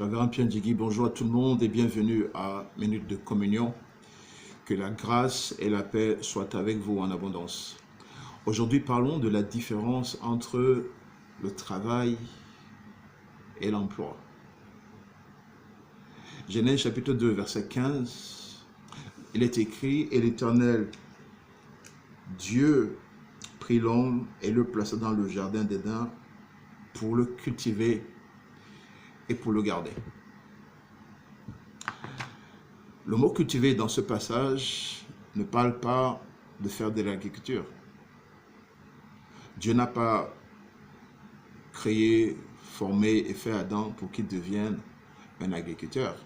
Révérend Pierre Djigui, bonjour à tout le monde et bienvenue à Minute de Communion. Que la grâce et la paix soient avec vous en abondance. Aujourd'hui, parlons de la différence entre le travail et l'emploi. Genèse chapitre 2, verset 15, il est écrit « Et l'Éternel, Dieu, prit l'homme et le plaça dans le jardin d'Éden pour le cultiver et pour le garder. » Le mot « cultiver » dans ce passage ne parle pas de faire de l'agriculture. Dieu n'a pas créé, formé et fait Adam pour qu'il devienne un agriculteur.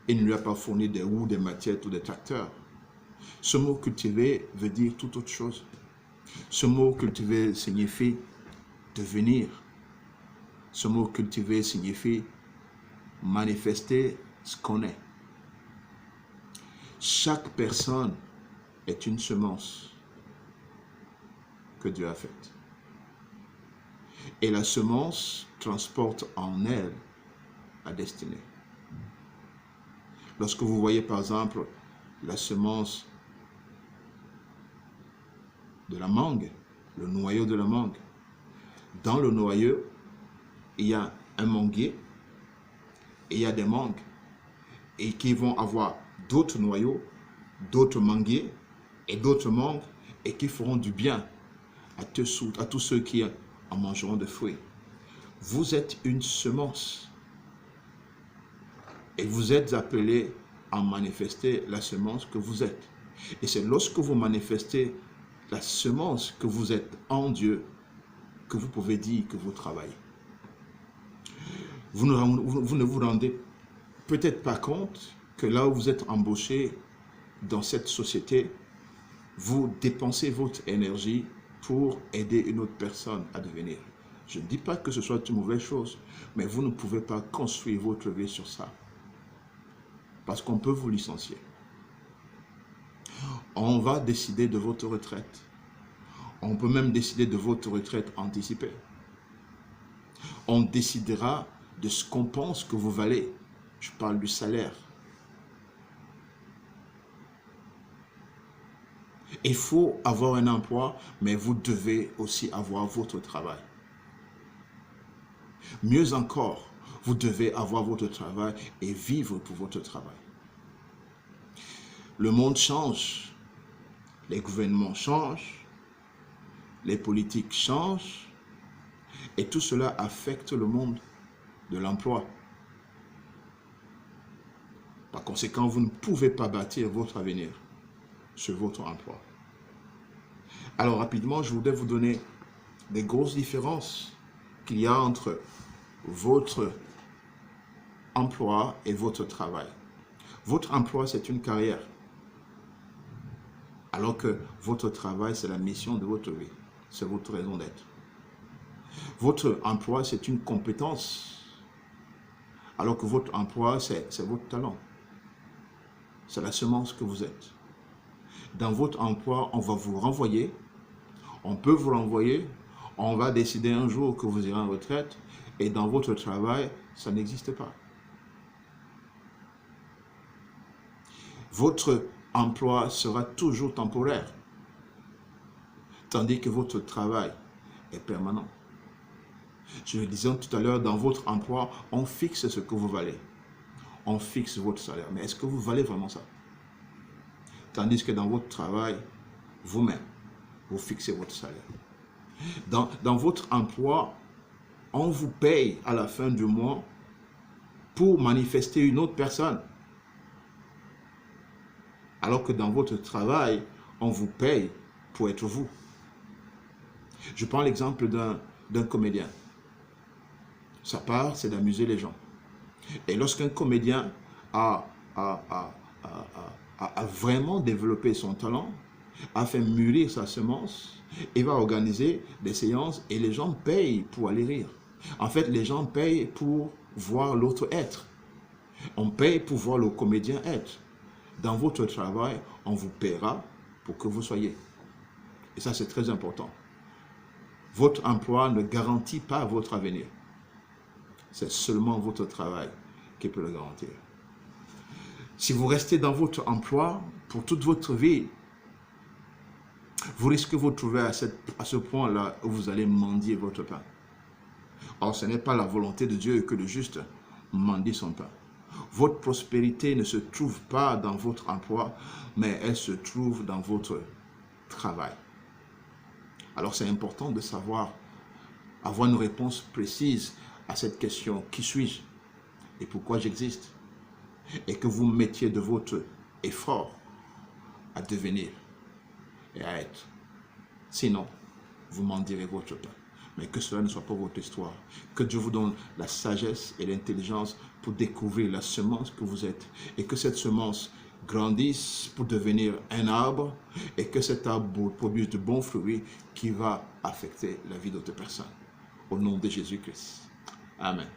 Il ne lui a pas fourni des roues, des machettes ou des tracteurs. Ce mot « cultiver » veut dire tout autre chose. Ce mot « cultiver » signifie devenir. Ce mot « cultiver » signifie manifester ce qu'on est. Chaque personne est une semence que Dieu a faite. Et la semence transporte en elle la destinée. Lorsque vous voyez par exemple la semence de la mangue, le noyau de la mangue, dans le noyau, il y a un manguier et il y a des mangues et qui vont avoir d'autres noyaux, d'autres manguiers et d'autres mangues et qui feront du bien à tous ceux qui en mangeront des fruits. Vous êtes une semence et vous êtes appelés à manifester la semence que vous êtes. Et c'est lorsque vous manifestez la semence que vous êtes en Dieu que vous pouvez dire que vous travaillez. Vous ne vous rendez peut-être pas compte que là où vous êtes embauché dans cette société, vous dépensez votre énergie pour aider une autre personne à devenir. Je ne dis pas que ce soit une mauvaise chose, mais vous ne pouvez pas construire votre vie sur ça. Parce qu'on peut vous licencier. On va décider de votre retraite. On peut même décider de votre retraite anticipée. On décidera de ce qu'on pense que vous valez. Je parle du salaire. Il faut avoir un emploi, mais vous devez aussi avoir votre travail. Mieux encore, vous devez avoir votre travail et vivre pour votre travail. Le monde change, les gouvernements changent, les politiques changent, et tout cela affecte le monde de l'emploi. Par conséquent, vous ne pouvez pas bâtir votre avenir sur votre emploi. Alors rapidement, je voudrais vous donner des grosses différences qu'il y a entre votre emploi et votre travail. Votre emploi, c'est une carrière, alors que votre travail, c'est la mission de votre vie, c'est votre raison d'être. Votre emploi, c'est une compétence, alors que votre emploi, c'est votre talent. C'est la semence que vous êtes. Dans votre emploi, on va vous renvoyer, on peut vous renvoyer, on va décider un jour que vous irez en retraite, et dans votre travail, ça n'existe pas. Votre emploi sera toujours temporaire, tandis que votre travail est permanent. Je le disais tout à l'heure, dans votre emploi, on fixe ce que vous valez. On fixe votre salaire. Mais est-ce que vous valez vraiment ça? Tandis que dans votre travail, vous-même, vous fixez votre salaire. Dans votre emploi, on vous paye à la fin du mois pour manifester une autre personne. Alors que dans votre travail, on vous paye pour être vous. Je prends l'exemple d'un comédien. Sa part, c'est d'amuser les gens. Et lorsqu'un comédien a vraiment développé son talent, a fait mûrir sa semence, il va organiser des séances et les gens payent pour aller rire. En fait, les gens payent pour voir l'autre être. On paye pour voir le comédien être. Dans votre travail, on vous paiera pour que vous soyez. Et ça, c'est très important. Votre emploi ne garantit pas votre avenir. C'est seulement votre travail qui peut le garantir. Si vous restez dans votre emploi pour toute votre vie, vous risquez de vous trouver à ce point-là où vous allez mendier votre pain. Or, ce n'est pas la volonté de Dieu que le juste mendie son pain. Votre prospérité ne se trouve pas dans votre emploi, mais elle se trouve dans votre travail. Alors, c'est important de savoir, avoir une réponse précise à cette question. Qui suis-je et pourquoi j'existe? Et que vous mettiez de votre effort à devenir et à être. Sinon, vous mendirez votre pain. Mais que cela ne soit pas votre histoire. Que Dieu vous donne la sagesse et l'intelligence pour découvrir la semence que vous êtes. Et que cette semence grandisse pour devenir un arbre. Et que cet arbre produise de bons fruits qui va affecter la vie d'autres personnes. Au nom de Jésus-Christ. Amen.